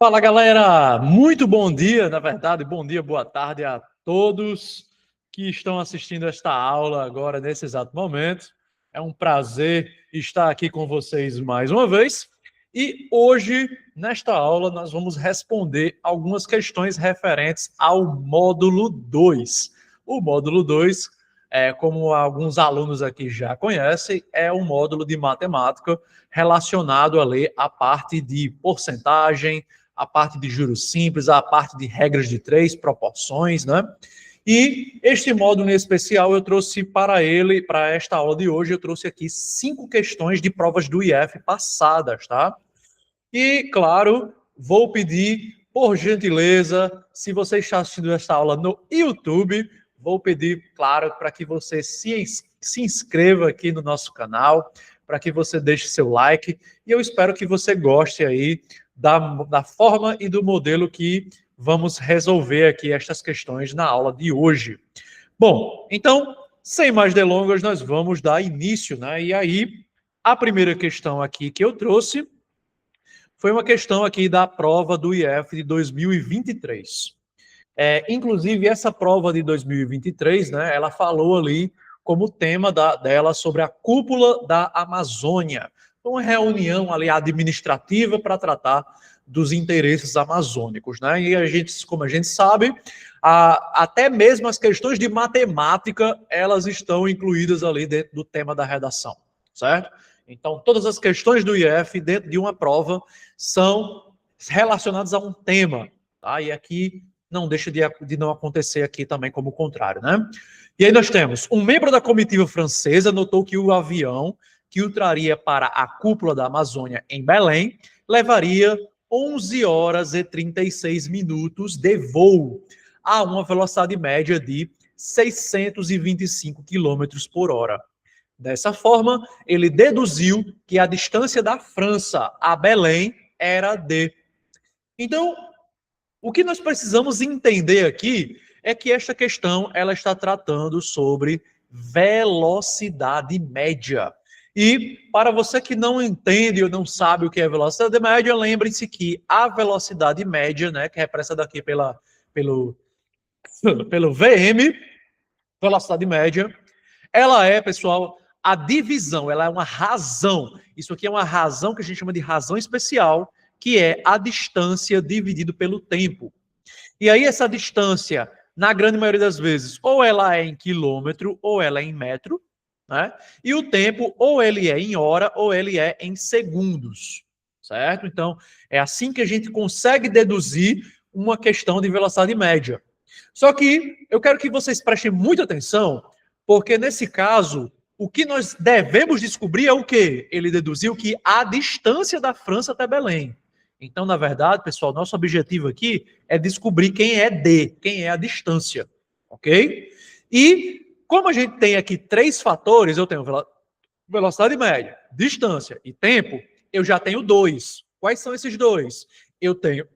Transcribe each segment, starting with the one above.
Fala, galera! Muito bom dia, na verdade, bom dia, boa tarde a todos que estão assistindo esta aula agora, nesse exato momento. É um prazer estar aqui com vocês mais uma vez. E hoje, nesta aula, nós vamos responder algumas questões referentes ao módulo 2. O módulo 2, como alguns alunos aqui já conhecem, é um módulo de matemática relacionado ali à parte de porcentagem, a parte de juros simples, a parte de regras de três, proporções, né? E este módulo em especial eu trouxe para ele, para esta aula de hoje, eu trouxe aqui 5 questões de provas do IF passadas, tá? E, claro, vou pedir, por gentileza, se você está assistindo esta aula no YouTube, vou pedir, claro, para que você se inscreva aqui no nosso canal, para que você deixe seu like, e eu espero que você goste aí da forma e do modelo que vamos resolver aqui estas questões na aula de hoje. Bom, então, sem mais delongas, nós vamos dar início, né? E aí, a primeira questão aqui que eu trouxe foi uma questão aqui da prova do IF de 2023. Inclusive, essa prova de 2023, né, ela falou ali como tema dela sobre a cúpula da Amazônia. Uma reunião ali administrativa para tratar dos interesses amazônicos, né? E a gente, como a gente sabe, até mesmo as questões de matemática, elas estão incluídas ali dentro do tema da redação, certo? Então, todas as questões do IF dentro de uma prova são relacionadas a um tema, tá? E aqui não deixa de não acontecer aqui também como o contrário, né? E aí nós temos, um membro da comitiva francesa notou que o avião que o traria para a cúpula da Amazônia em Belém levaria 11 horas e 36 minutos de voo a uma velocidade média de 625 quilômetros por hora. Dessa forma, ele deduziu que a distância da França a Belém era de... Então, o que nós precisamos entender aqui é que esta questão ela está tratando sobre velocidade média. E para você que não entende ou não sabe o que é velocidade média, lembre-se que a velocidade média, né, que é representada aqui pelo VM, velocidade média, ela é, pessoal, a divisão, ela é uma razão. Isso aqui é uma razão que a gente chama de razão especial, que é a distância dividido pelo tempo. E aí essa distância, na grande maioria das vezes, ou ela é em quilômetro, ou ela é em metro, né? E o tempo, ou ele é em hora, ou ele é em segundos, certo? Então, é assim que a gente consegue deduzir uma questão de velocidade média. Só que eu quero que vocês prestem muita atenção, porque nesse caso, o que nós devemos descobrir é o quê? Ele deduziu que a distância da França até Belém. Então, na verdade, pessoal, nosso objetivo aqui é descobrir quem é a distância, ok? E como a gente tem aqui 3 fatores, eu tenho velocidade média, distância e tempo, eu já tenho 2. Quais são esses 2? Eu tenho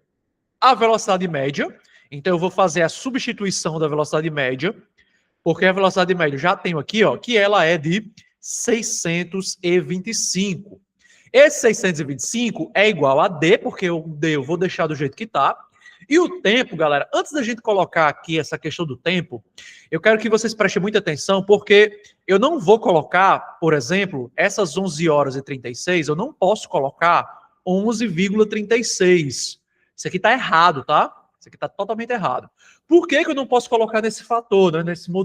a velocidade média, então eu vou fazer a substituição da velocidade média, porque a velocidade média eu já tenho aqui, ó, que ela é de 625. Esse 625 é igual a D, porque o D eu vou deixar do jeito que está. E o tempo, galera, antes da gente colocar aqui essa questão do tempo, eu quero que vocês prestem muita atenção, porque eu não vou colocar, por exemplo, essas 11 horas e 36, eu não posso colocar 11,36. Isso aqui está errado, tá? Isso aqui está totalmente errado. Por que eu não posso colocar nesse fator, né,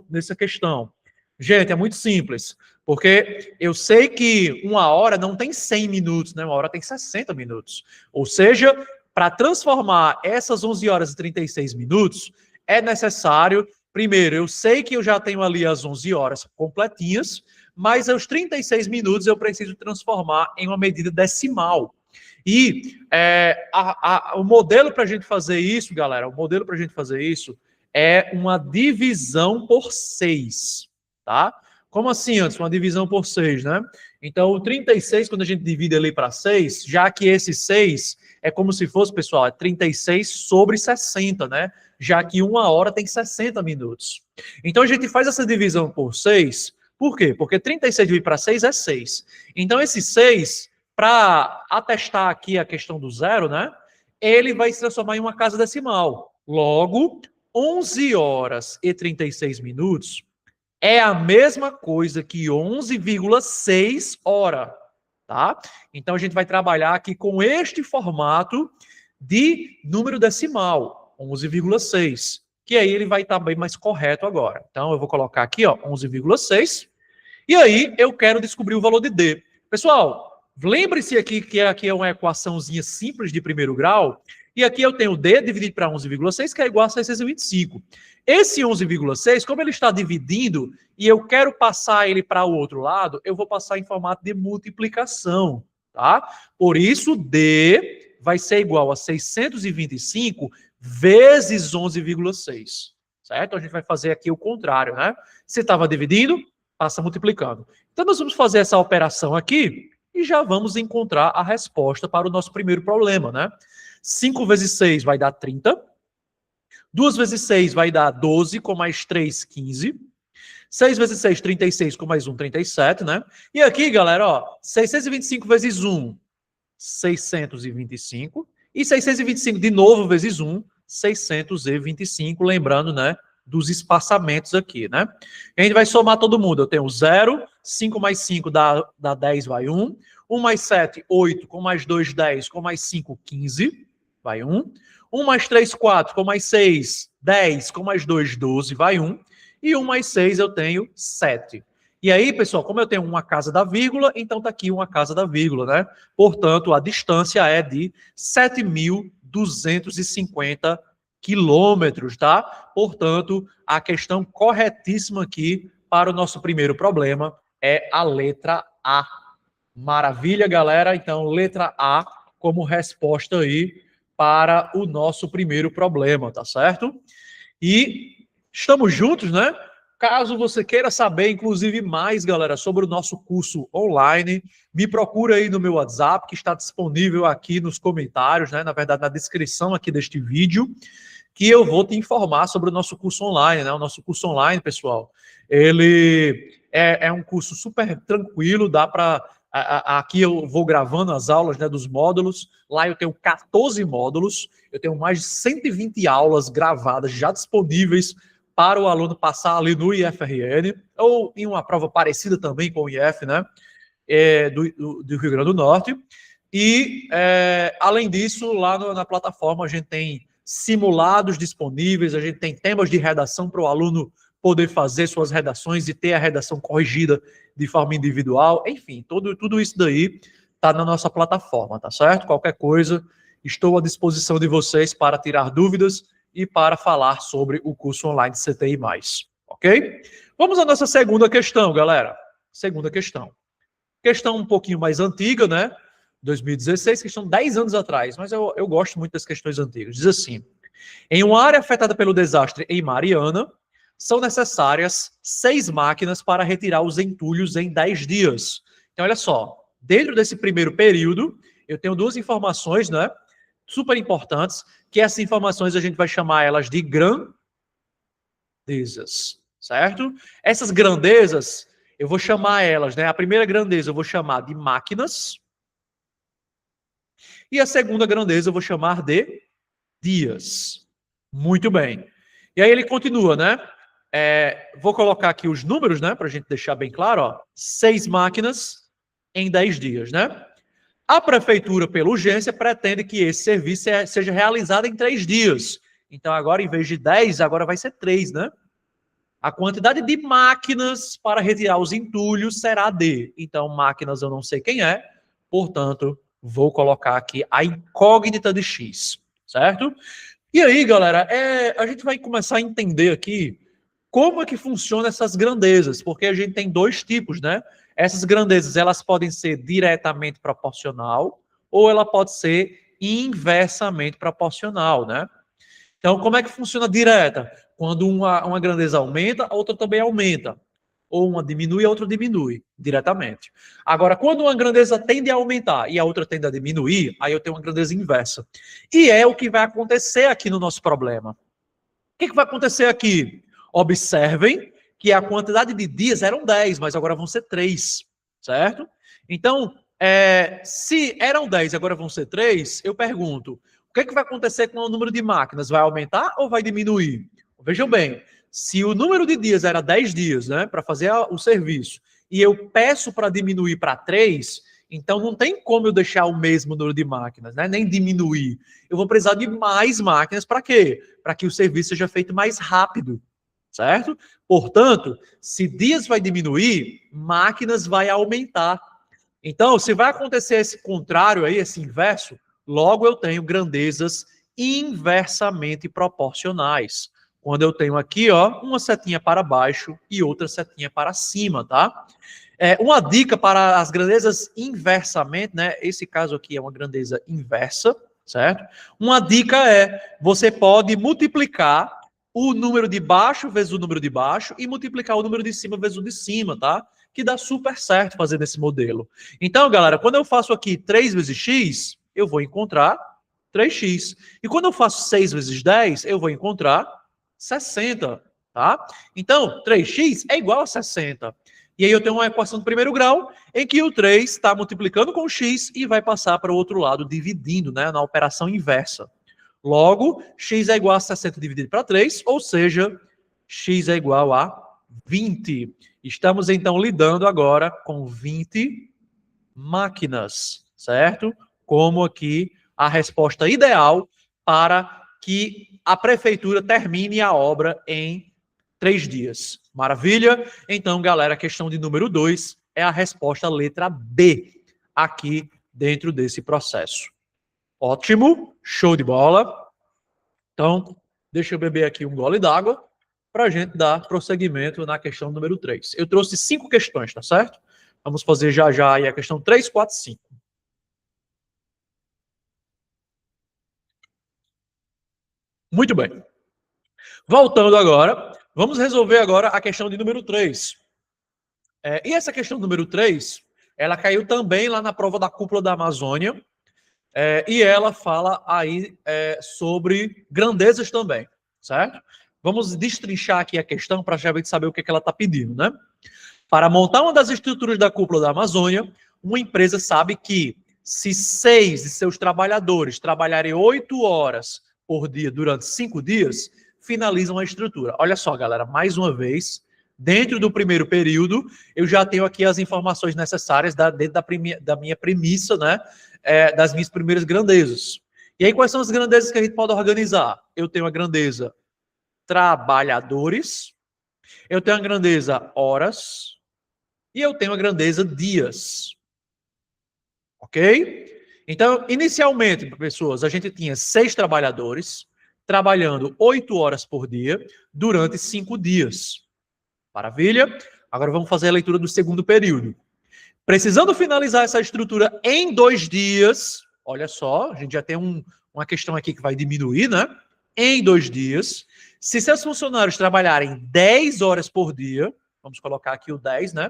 nessa questão? Gente, é muito simples. Porque eu sei que uma hora não tem 100 minutos, né? Uma hora tem 60 minutos. Ou seja, para transformar essas 11 horas e 36 minutos, é necessário, primeiro, eu sei que eu já tenho ali as 11 horas completinhas, mas os 36 minutos eu preciso transformar em uma medida decimal. E o modelo para a gente fazer isso, galera, o modelo para a gente fazer isso é uma divisão por 6, tá? Como assim, antes? Uma divisão por 6, né? Então, o 36, quando a gente divide ali para 6, já que esse 6 é como se fosse, pessoal, é 36 sobre 60, né? Já que uma hora tem 60 minutos. Então, a gente faz essa divisão por 6, por quê? Porque 36 dividido para 6 é 6. Então, esse 6, para atestar aqui a questão do zero, né? ele vai se transformar em uma casa decimal. Logo, 11 horas e 36 minutos é a mesma coisa que 11,6 hora, tá? Então, a gente vai trabalhar aqui com este formato de número decimal, 11,6, que aí ele vai estar bem mais correto agora. Então, eu vou colocar aqui, ó, 11,6, e aí eu quero descobrir o valor de D. Pessoal, lembre-se aqui que aqui é uma equaçãozinha simples de primeiro grau, e aqui eu tenho D dividido para 11,6, que é igual a 625. Esse 11,6, como ele está dividindo, e eu quero passar ele para o outro lado, eu vou passar em formato de multiplicação, tá? Por isso, D vai ser igual a 625 vezes 11,6, certo? A gente vai fazer aqui o contrário, né? Se estava dividindo, passa multiplicando. Então, nós vamos fazer essa operação aqui e já vamos encontrar a resposta para o nosso primeiro problema, né? 5 vezes 6 vai dar 30. 2 vezes 6 vai dar 12, com mais 3, 15. 6 vezes 6, 36, com mais 1, 37, né? E aqui, galera, ó, 625 vezes 1, 625. E 625 de novo vezes 1, 625. Lembrando, né, dos espaçamentos aqui, né? E a gente vai somar todo mundo. Eu tenho 0, 5 mais 5 dá 10, vai 1. 1 mais 7, 8, com mais 2, 10, com mais 5, 15, vai 1. 1 mais 3, 4, com mais 6, 10, com mais 2, 12, vai 1. E 1 mais 6 eu tenho 7. E aí, pessoal, como eu tenho uma casa da vírgula, então tá aqui uma casa da vírgula, né? Portanto, a distância é de 7.250 quilômetros, tá? Portanto, a questão corretíssima aqui para o nosso primeiro problema é a letra A. Maravilha, galera? Então, letra A como resposta aí para o nosso primeiro problema, tá certo? E estamos juntos, né? Caso você queira saber, inclusive, mais, galera, sobre o nosso curso online, me procura aí no meu WhatsApp, que está disponível aqui nos comentários, né? Na verdade, na descrição aqui deste vídeo, que eu vou te informar sobre o nosso curso online, né? O nosso curso online, pessoal, ele é um curso super tranquilo, dá para... Aqui eu vou gravando as aulas, né, dos módulos. Lá eu tenho 14 módulos, eu tenho mais de 120 aulas gravadas já disponíveis para o aluno passar ali no IFRN, ou em uma prova parecida também com o IF, né, do Rio Grande do Norte. E, além disso, lá na plataforma a gente tem simulados disponíveis, a gente tem temas de redação para o aluno poder fazer suas redações e ter a redação corrigida de forma individual. Enfim, tudo isso daí está na nossa plataforma, tá certo? Qualquer coisa, estou à disposição de vocês para tirar dúvidas e para falar sobre o curso online de CTI+, ok? Vamos à nossa segunda questão, galera. Segunda questão. Questão um pouquinho mais antiga, né? 2016, questão 10 anos atrás, mas eu gosto muito das questões antigas. Diz assim: em uma área afetada pelo desastre em Mariana, são necessárias 6 máquinas para retirar os entulhos em 10 dias. Então, olha só, dentro desse primeiro período, eu tenho 2 informações, né, super importantes, que essas informações a gente vai chamar elas de grandezas, certo? Essas grandezas, eu vou chamar elas, né, a primeira grandeza eu vou chamar de máquinas, e a segunda grandeza eu vou chamar de dias. Muito bem. E aí ele continua, né? Vou colocar aqui os números, né, para a gente deixar bem claro, ó. 6 máquinas em 10 dias, né? A prefeitura, pela urgência, pretende que esse serviço seja realizado em 3 dias. Então, agora, em vez de 10, agora vai ser 3, né? A quantidade de máquinas para retirar os entulhos será D. Então, máquinas eu não sei quem é, portanto, vou colocar aqui a incógnita de X, certo? E aí, galera, a gente vai começar a entender aqui como é que funcionam essas grandezas, porque a gente tem 2 tipos, né? Essas grandezas, elas podem ser diretamente proporcional ou ela pode ser inversamente proporcional, né? Então, como é que funciona direta? Quando uma grandeza aumenta, a outra também aumenta. Ou uma diminui, a outra diminui, diretamente. Agora, quando uma grandeza tende a aumentar e a outra tende a diminuir, aí eu tenho uma grandeza inversa. E é o que vai acontecer aqui no nosso problema. O que vai acontecer aqui? Observem que a quantidade de dias eram 10, mas agora vão ser 3, certo? Então, se eram 10 agora vão ser 3, eu pergunto, O que é que vai acontecer com o número de máquinas? Vai aumentar ou vai diminuir? Vejam bem, se o número de dias era 10 dias, né, para fazer o serviço, e eu peço para diminuir para 3, então não tem como eu deixar o mesmo número de máquinas, né, nem diminuir. Eu vou precisar de mais máquinas para quê? Para que o serviço seja feito mais rápido, certo? Portanto, se dias vai diminuir, máquinas vai aumentar. Então, se vai acontecer esse contrário aí, esse inverso, logo eu tenho grandezas inversamente proporcionais. Quando eu tenho aqui, ó, uma setinha para baixo e outra setinha para cima, tá? Uma dica para as grandezas inversamente, né? Esse caso aqui é uma grandeza inversa, certo? Uma dica é, você pode multiplicar o número de baixo vezes o número de baixo e multiplicar o número de cima vezes o de cima, tá? Que dá super certo fazer nesse modelo. Então, galera, quando eu faço aqui 3 vezes x, eu vou encontrar 3x. E quando eu faço 6 vezes 10, eu vou encontrar 60, tá? Então, 3x é igual a 60. E aí eu tenho uma equação do primeiro grau, em que o 3 está multiplicando com o x e vai passar para o outro lado, dividindo, né, na operação inversa. Logo, x é igual a 60 dividido para 3, ou seja, x é igual a 20. Estamos, então, lidando agora com 20 máquinas, certo? Como aqui a resposta ideal para que a prefeitura termine a obra em 3 dias. Maravilha? Então, galera, a questão de número 2 é a resposta letra B, aqui dentro desse processo. Ótimo, show de bola. Então, deixa eu beber aqui um gole d'água para a gente dar prosseguimento na questão número 3. Eu trouxe 5 questões, tá certo? Vamos fazer já já aí a questão 3, 4, 5. Muito bem. Voltando agora, vamos resolver agora a questão de número 3. E essa questão número 3, ela caiu também lá na prova da Cúpula da Amazônia, e ela fala aí sobre grandezas também, certo? Vamos destrinchar aqui a questão para a gente saber o que ela está pedindo, né? Para montar uma das estruturas da Cúpula da Amazônia, uma empresa sabe que se 6 de seus trabalhadores trabalharem 8 horas por dia durante 5 dias, finalizam a estrutura. Olha só, galera, mais uma vez, dentro do primeiro período, eu já tenho aqui as informações necessárias dentro da minha premissa, né? Das minhas primeiras grandezas. E aí, quais são as grandezas que a gente pode organizar? Eu tenho a grandeza trabalhadores, eu tenho a grandeza horas e eu tenho a grandeza dias. Ok? Então, inicialmente, pessoas, a gente tinha 6 trabalhadores trabalhando 8 horas por dia durante 5 dias. Maravilha? Agora vamos fazer a leitura do segundo período. Precisando finalizar essa estrutura em 2 dias, olha só, a gente já tem uma questão aqui que vai diminuir, né? Em 2 dias, se seus funcionários trabalharem 10 horas por dia, vamos colocar aqui o 10, né?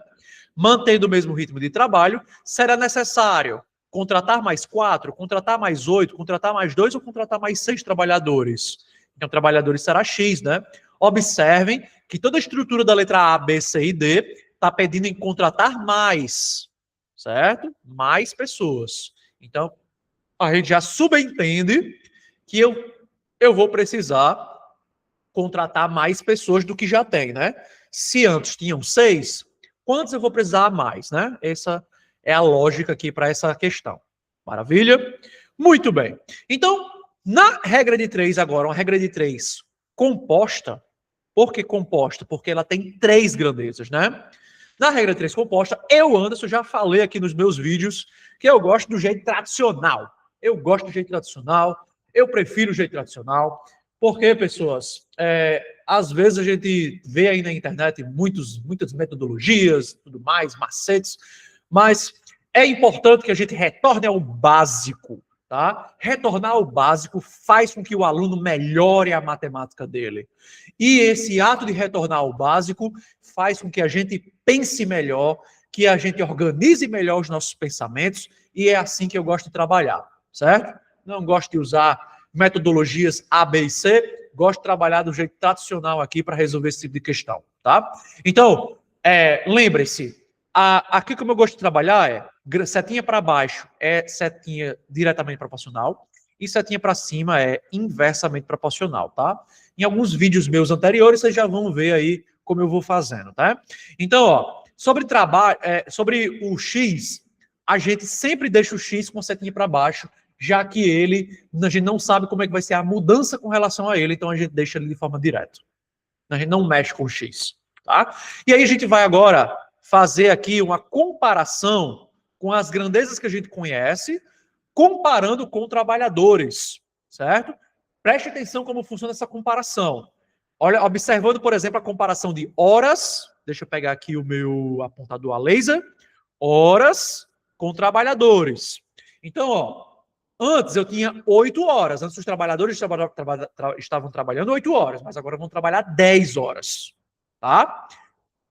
Mantendo o mesmo ritmo de trabalho, será necessário contratar mais 4, contratar mais 8, contratar mais 2 ou contratar mais 6 trabalhadores. Então, trabalhadores será X, né? Observem que toda a estrutura da letra A, B, C e D está pedindo em contratar mais, certo? Mais pessoas. Então, a gente já subentende que eu vou precisar contratar mais pessoas do que já tem, né? Se antes tinham 6, quantos eu vou precisar mais, né? Essa é a lógica aqui para essa questão. Maravilha? Muito bem. Então, na regra de 3 agora, uma regra de 3 composta. Por que composta? Porque ela tem 3 grandezas, né? Na regra 3 composta, eu, Anderson, já falei aqui nos meus vídeos que eu gosto do jeito tradicional. Eu gosto do jeito tradicional, eu prefiro o jeito tradicional. Porque, pessoas, às vezes a gente vê aí na internet muitas metodologias, tudo mais, macetes, mas é importante que a gente retorne ao básico, tá? Retornar ao básico faz com que o aluno melhore a matemática dele. E esse ato de retornar ao básico faz com que a gente pense melhor, que a gente organize melhor os nossos pensamentos, e é assim que eu gosto de trabalhar, certo? Não gosto de usar metodologias A, B e C, gosto de trabalhar do jeito tradicional aqui para resolver esse tipo de questão, tá? Então, lembre-se, aqui como eu gosto de trabalhar setinha para baixo é setinha diretamente proporcional, e setinha para cima é inversamente proporcional, tá? Em alguns vídeos meus anteriores, vocês já vão ver aí como eu vou fazendo, tá? Então, ó, sobre trabalho, sobre o X, a gente sempre deixa o X com setinha para baixo, já que a gente não sabe como é que vai ser a mudança com relação a ele, então a gente deixa ele de forma direta. A gente não mexe com o X, tá? E aí a gente vai agora fazer aqui uma comparação com as grandezas que a gente conhece, comparando com trabalhadores, certo? Preste atenção como funciona essa comparação. Olha, observando, por exemplo, a comparação de horas, deixa eu pegar aqui o meu apontador a laser, horas com trabalhadores. Então, ó, antes eu tinha 8 horas, antes os trabalhadores estavam trabalhando 8 horas, mas agora vão trabalhar 10 horas, tá?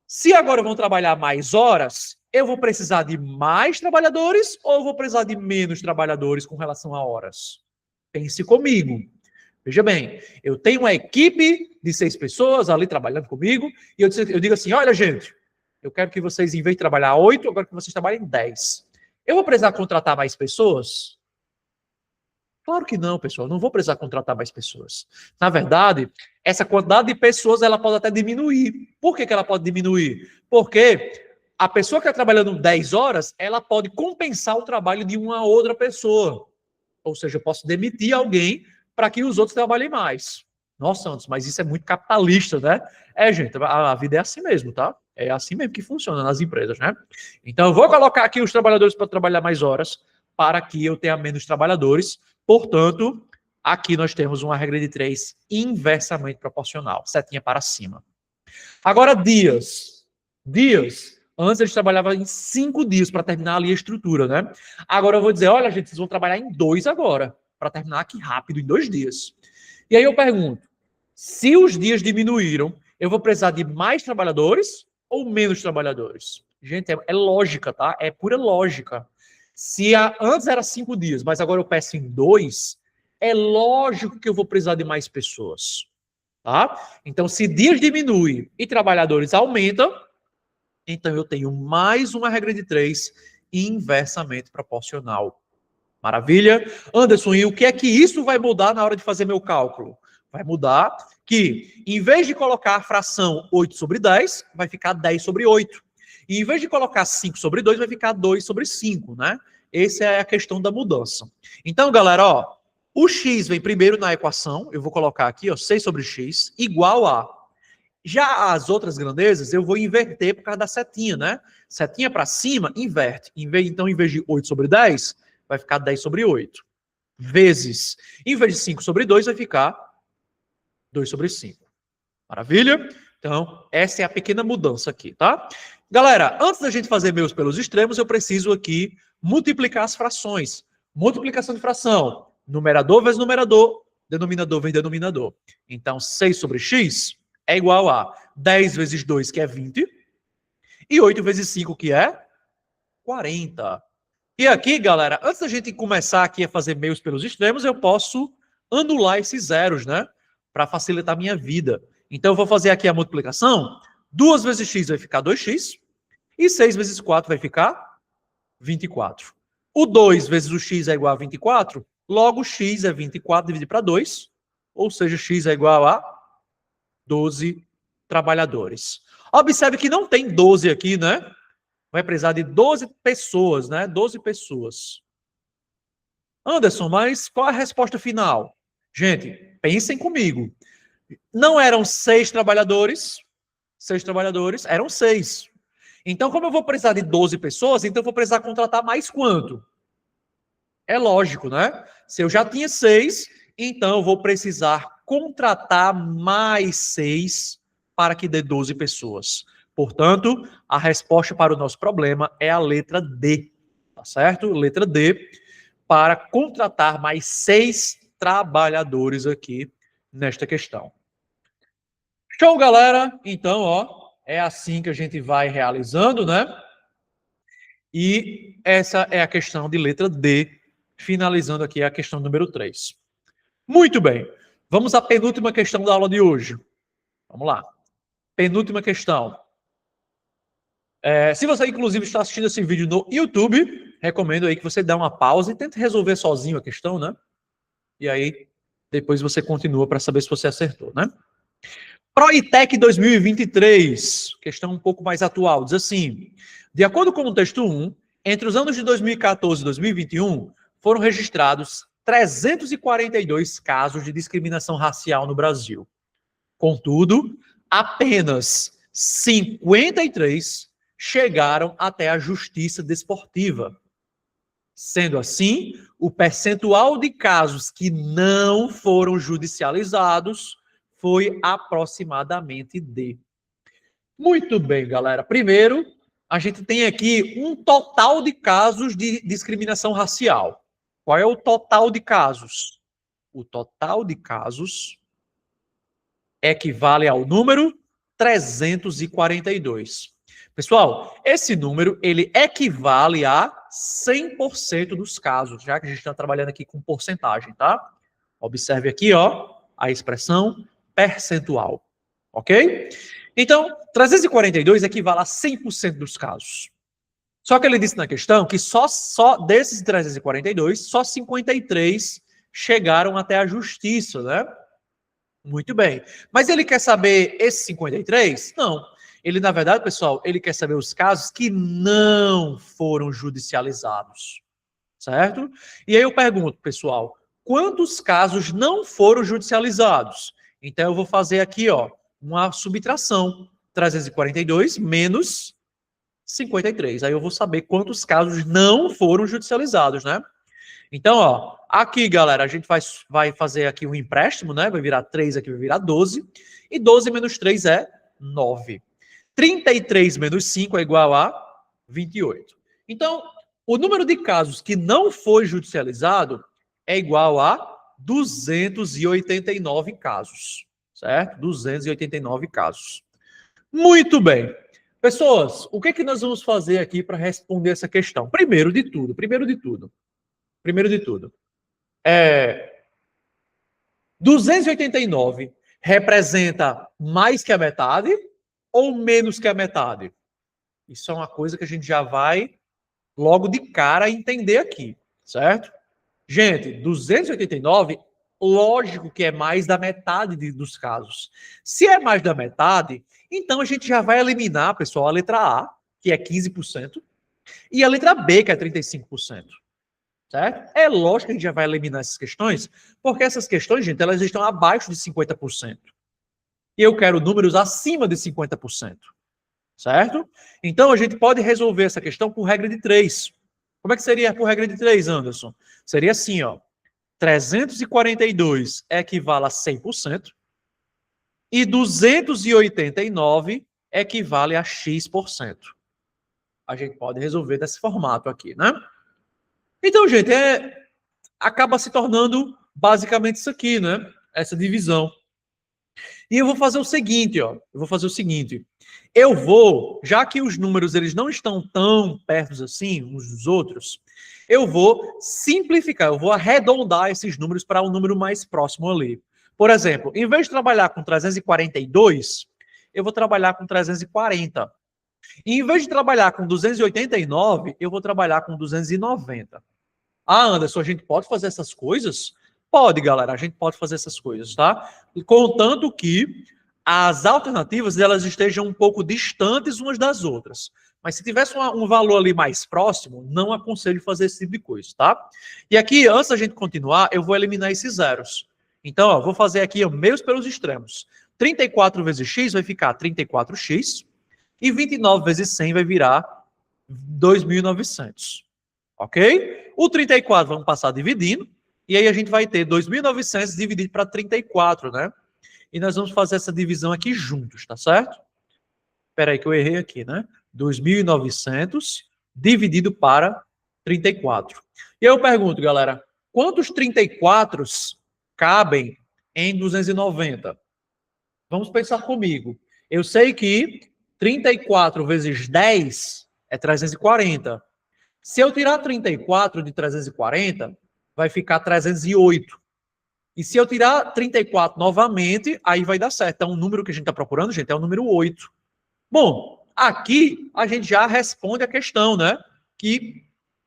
Se agora vão trabalhar mais horas, eu vou precisar de mais trabalhadores ou eu vou precisar de menos trabalhadores com relação a horas? Pense comigo. Veja bem, eu tenho uma equipe de 6 pessoas ali trabalhando comigo e eu digo assim, olha gente, eu quero que vocês, em vez de trabalhar 8, agora que vocês trabalhem 10. Eu vou precisar contratar mais pessoas? Claro que não, pessoal. Não vou precisar contratar mais pessoas. Na verdade, essa quantidade de pessoas ela pode até diminuir. Por que ela pode diminuir? Porque a pessoa que está trabalhando 10 horas, ela pode compensar o trabalho de uma outra pessoa. Ou seja, eu posso demitir alguém para que os outros trabalhem mais. Nossa, Santos, mas isso é muito capitalista, né? Gente, a vida é assim mesmo, tá? É assim mesmo que funciona nas empresas, né? Então, eu vou colocar aqui os trabalhadores para trabalhar mais horas, para que eu tenha menos trabalhadores. Portanto, aqui nós temos uma regra de 3 inversamente proporcional, setinha para cima. Agora, dias. Dias. Antes eles trabalhavam em 5 dias para terminar ali a estrutura, né? Agora eu vou dizer, olha, gente, vocês vão trabalhar em 2 agora, para terminar aqui rápido, em 2 dias. E aí eu pergunto, se os dias diminuíram, eu vou precisar de mais trabalhadores ou menos trabalhadores? Gente, é lógica, tá? É pura lógica. Se antes era 5 dias, mas agora eu peço em 2, é lógico que eu vou precisar de mais pessoas. Tá? Então, se dias diminui e trabalhadores aumentam, então eu tenho mais uma regra de 3 inversamente proporcional. Maravilha? Anderson, e o que é que isso vai mudar na hora de fazer meu cálculo? Vai mudar que, em vez de colocar a fração 8 sobre 10, vai ficar 10 sobre 8. E em vez de colocar 5 sobre 2, vai ficar 2 sobre 5, né? Essa é a questão da mudança. Então, galera, ó, o x vem primeiro na equação, eu vou colocar aqui, ó, 6 sobre x, igual a... Já as outras grandezas, eu vou inverter por causa da setinha, né? Setinha para cima, inverte. Então, em vez de 8 sobre 10, vai ficar 10 sobre 8. Vezes, em vez de 5 sobre 2, vai ficar 2 sobre 5. Maravilha? Então, essa é a pequena mudança aqui, tá? Galera, antes da gente fazer meus pelos extremos, eu preciso aqui multiplicar as frações. Multiplicação de fração. Numerador vezes numerador, denominador vezes denominador. Então, 6 sobre x é igual a 10 vezes 2, que é 20, e 8 vezes 5, que é 40. E aqui, galera, antes da gente começar aqui a fazer meios pelos extremos, eu posso anular esses zeros, né? Para facilitar a minha vida. Então, eu vou fazer aqui a multiplicação. 2 vezes x vai ficar 2x. E 6 vezes 4 vai ficar 24. O 2 vezes o x é igual a 24. Logo, x é 24 dividido para 2. Ou seja, x é igual a 12 trabalhadores. Observe que não tem 12 aqui, né? Vai precisar de 12 pessoas, né? 12 pessoas. Anderson, mas qual a resposta final? Gente, pensem comigo. Não eram 6 trabalhadores, eram 6. Então, como eu vou precisar de 12 pessoas, então eu vou precisar contratar mais quanto? É lógico, né? Se eu já tinha 6, então eu vou precisar contratar mais 6 para que dê 12 pessoas. Portanto, a resposta para o nosso problema é a letra D, tá certo? Letra D, para contratar mais 6 trabalhadores aqui nesta questão. Show, galera? Então, ó, é assim que a gente vai realizando, né? E essa é a questão de letra D, finalizando aqui a questão número 3. Muito bem. Vamos à penúltima questão da aula de hoje. Vamos lá. Penúltima questão. Se você, inclusive, está assistindo esse vídeo no YouTube, recomendo aí que você dê uma pausa e tente resolver sozinho a questão, né? E aí, depois você continua para saber se você acertou, né? Proitec 2023, questão um pouco mais atual, diz assim: de acordo com o texto 1, entre os anos de 2014 e 2021, foram registrados 342 casos de discriminação racial no Brasil. Contudo, apenas 53 chegaram até a justiça desportiva. Sendo assim, o percentual de casos que não foram judicializados foi aproximadamente de. Muito bem, galera. Primeiro, a gente tem aqui um total de casos de discriminação racial. Qual é o total de casos? O total de casos equivale ao número 342. Pessoal, esse número ele equivale a 100% dos casos, já que a gente está trabalhando aqui com porcentagem, tá? Observe aqui, ó, a expressão percentual, ok? Então, 342 equivale a 100% dos casos. Só que ele disse na questão que só desses 342, só 53 chegaram até a justiça, né? Muito bem. Mas ele quer saber esses 53? Não. Ele, na verdade, pessoal, ele quer saber os casos que não foram judicializados. Certo? E aí eu pergunto, pessoal, quantos casos não foram judicializados? Então eu vou fazer aqui, ó, uma subtração. 342 menos 53. Aí eu vou saber quantos casos não foram judicializados, né? Então, ó, aqui, galera, a gente vai fazer aqui um empréstimo, né? Vai virar 3 aqui, vai virar 12. E 12 menos 3 é 9. 33 menos 5 é igual a 28. Então, o número de casos que não foi judicializado é igual a 289 casos, certo? 289 casos. Muito bem. Pessoas, o que é que nós vamos fazer aqui para responder essa questão? Primeiro de tudo, 289 representa mais que a metade ou menos que a metade? Isso é uma coisa que a gente já vai logo de cara entender aqui, certo? Gente, 289, lógico que é mais da metade dos casos. Se é mais da metade, então a gente já vai eliminar, pessoal, a letra A, que é 15%, e a letra B, que é 35%. Certo? É lógico que a gente já vai eliminar essas questões, porque essas questões, gente, elas estão abaixo de 50%. E eu quero números acima de 50%. Certo? Então, a gente pode resolver essa questão por regra de 3. Como é que seria por regra de 3, Anderson? Seria assim, ó. 342 equivale a 100% e 289 equivale a X%. A gente pode resolver desse formato aqui, né? Então, gente, acaba se tornando basicamente isso aqui, né? Essa divisão. E eu vou fazer o seguinte, ó. Já que os números eles não estão tão perto assim uns dos outros, eu vou simplificar, eu vou arredondar esses números para um número mais próximo ali. Por exemplo, em vez de trabalhar com 342, eu vou trabalhar com 340. E em vez de trabalhar com 289, eu vou trabalhar com 290. Ah, Anderson, a gente pode fazer essas coisas? Pode, galera, a gente pode fazer essas coisas, tá? Contanto que as alternativas elas estejam um pouco distantes umas das outras. Mas se tivesse um valor ali mais próximo, não aconselho fazer esse tipo de coisa, tá? E aqui, antes da gente continuar, eu vou eliminar esses zeros. Então, ó, vou fazer aqui ó, meios pelos extremos. 34 vezes x vai ficar 34x e 29 vezes 100 vai virar 2.900. Ok? O 34 vamos passar dividindo, e aí a gente vai ter 2.900 dividido para 34, né? E nós vamos fazer essa divisão aqui juntos, tá certo? Espera aí que eu errei aqui, né? 2.900 dividido para 34. E aí eu pergunto, galera, quantos 34 cabem em 290? Vamos pensar comigo. Eu sei que 34 vezes 10 é 340. Se eu tirar 34 de 340, vai ficar 308. E se eu tirar 34 novamente, aí vai dar certo. Então, o número que a gente está procurando, gente, é o número 8. Bom, aqui a gente já responde a questão, né? Que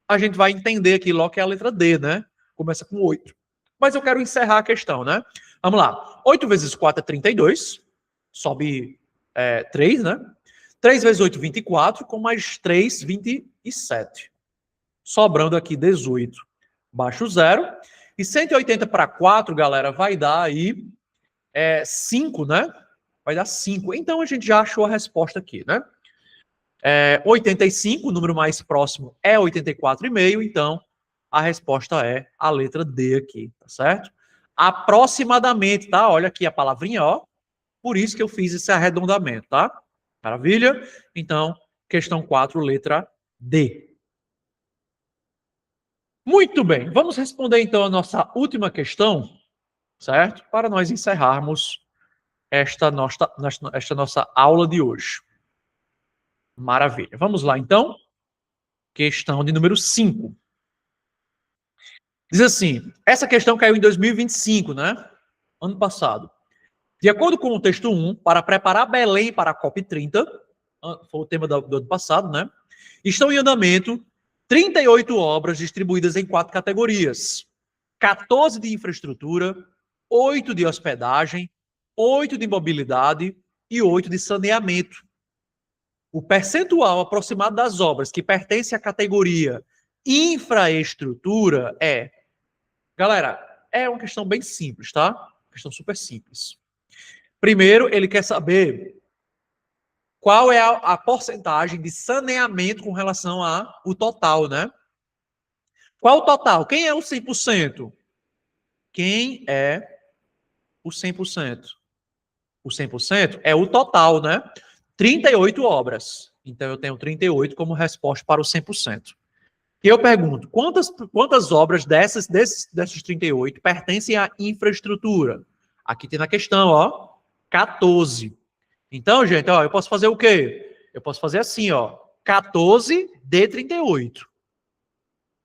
a gente vai entender aqui logo que é a letra D, né? Começa com 8. Mas eu quero encerrar a questão, né? Vamos lá. 8 vezes 4 é 32. Sobe 3, né? 3 vezes 8, 24. Com mais 3, 27. Sobrando aqui 18. Baixo zero. E 180 para 4, galera, vai dar aí 5, né? Vai dar 5. Então, a gente já achou a resposta aqui, né? 85, o número mais próximo é 84,5. Então, a resposta é a letra D aqui, tá certo? Aproximadamente, tá? Olha aqui a palavrinha, ó. Por isso que eu fiz esse arredondamento, tá? Maravilha? Então, questão 4, letra D. Muito bem, vamos responder então a nossa última questão, certo? Para nós encerrarmos esta nossa aula de hoje. Maravilha. Vamos lá então. Questão de número 5. Diz assim, essa questão caiu em 2025, né? Ano passado. De acordo com o texto 1, para preparar Belém para a COP30, foi o tema do ano passado, né? Estão em andamento 38 obras distribuídas em 4 categorias. 14 de infraestrutura, 8 de hospedagem, 8 de mobilidade e 8 de saneamento. O percentual aproximado das obras que pertencem à categoria infraestrutura é... Galera, é uma questão bem simples, tá? Uma questão super simples. Primeiro, ele quer saber qual é a porcentagem de saneamento com relação ao total, né? Qual o total? Quem é o 100%? Quem é o 100%? O 100% é o total, né? 38 obras. Então, eu tenho 38 como resposta para o 100%. E eu pergunto, quantas obras desses 38 pertencem à infraestrutura? Aqui tem na questão, ó, 14. Então, gente, ó, eu posso fazer o quê? Eu posso fazer assim, ó, 14 de 38.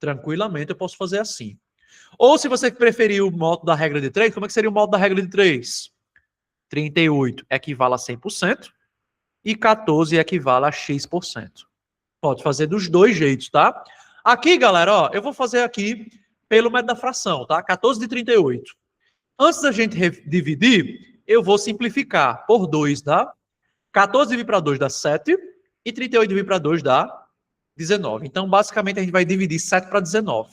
Tranquilamente eu posso fazer assim. Ou se você preferir o modo da regra de 3, como é que seria o modo da regra de 3? 38 equivale a 100% e 14 equivale a X%. Pode fazer dos dois jeitos, tá? Aqui, galera, ó, eu vou fazer aqui pelo método da fração, tá? 14 de 38. Antes da gente dividir, eu vou simplificar por 2, tá? 14 dividido para 2 dá 7 e 38 dividido para 2 dá 19. Então, basicamente, a gente vai dividir 7 para 19.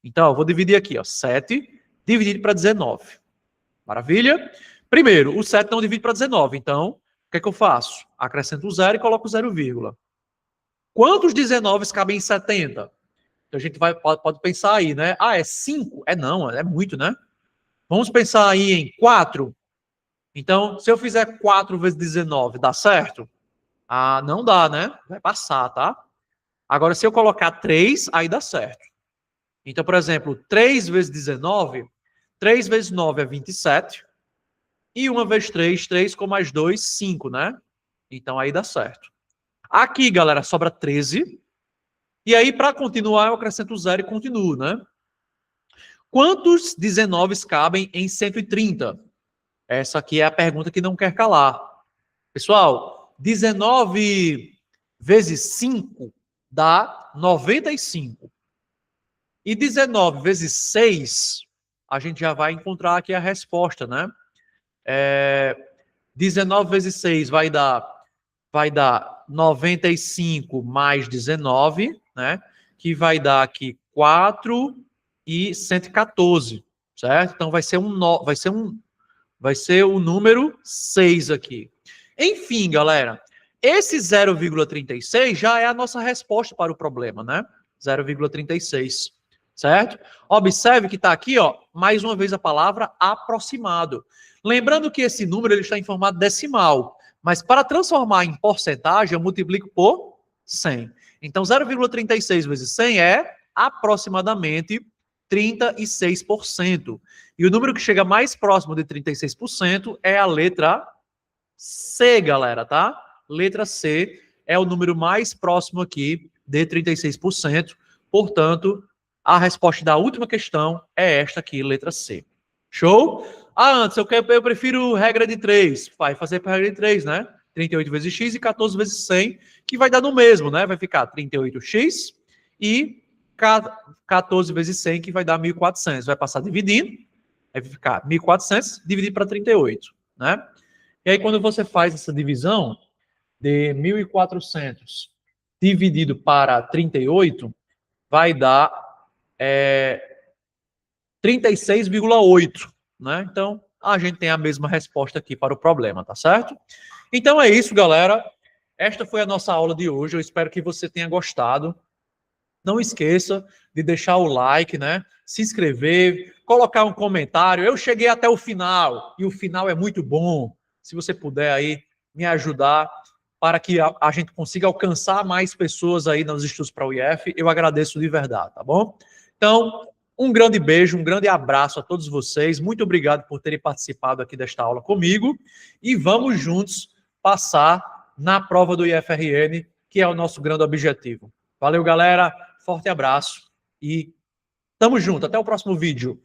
Então, eu vou dividir aqui, ó, 7 dividido para 19. Maravilha? Primeiro, o 7 não divide para 19, então, o que é que eu faço? Acrescento o 0 e coloco 0, Quantos 19 cabem em 70? Então, a gente pode pensar aí, né? Ah, é 5? Não, é muito, né? Vamos pensar aí em 4. Então, se eu fizer 4 vezes 19, dá certo? Ah, não dá, né? Vai passar, tá? Agora, se eu colocar 3, aí dá certo. Então, por exemplo, 3 vezes 19, 3 vezes 9 é 27. E 1 vezes 3, 3 com mais 2, 5, né? Então, aí dá certo. Aqui, galera, sobra 13. E aí, para continuar, eu acrescento 0 e continuo, né? Quantos 19 cabem em 130? Essa aqui é a pergunta que não quer calar. Pessoal, 19 vezes 5 dá 95. E 19 vezes 6, a gente já vai encontrar aqui a resposta, né? 19 vezes 6 vai dar 95 mais 19, né? Que vai dar aqui 4 e 114, certo? Então vai ser o número 6 aqui. Enfim, galera, esse 0,36 já é a nossa resposta para o problema, né? 0,36, certo? Observe que está aqui, ó, mais uma vez a palavra aproximado. Lembrando que esse número ele está em formato decimal, mas para transformar em porcentagem, eu multiplico por 100. Então, 0,36 vezes 100 é aproximadamente 36%. E o número que chega mais próximo de 36% é a letra C, galera, tá? Letra C é o número mais próximo aqui de 36%. Portanto, a resposta da última questão é esta aqui, letra C. Show? Antes, eu prefiro regra de 3. Vai fazer para regra de 3, né? 38 vezes x e 14 vezes 100, que vai dar no mesmo, né? Vai ficar 38x e 14 vezes 100, que vai dar 1.400. Vai passar dividindo. Aí vai ficar 1.400 dividido para 38, né? E aí, quando você faz essa divisão de 1.400 dividido para 38, vai dar 36,8, né? Então, a gente tem a mesma resposta aqui para o problema, tá certo? Então é isso, galera. Esta foi a nossa aula de hoje. Eu espero que você tenha gostado. Não esqueça de deixar o like, né? Se inscrever, colocar um comentário. Eu cheguei até o final e o final é muito bom. Se você puder aí me ajudar para que a gente consiga alcançar mais pessoas aí nos estudos para o IF, eu agradeço de verdade, tá bom? Então, um grande beijo, um grande abraço a todos vocês. Muito obrigado por terem participado aqui desta aula comigo e vamos juntos passar na prova do IFRN, que é o nosso grande objetivo. Valeu, galera. Forte abraço e tamo junto. Até o próximo vídeo.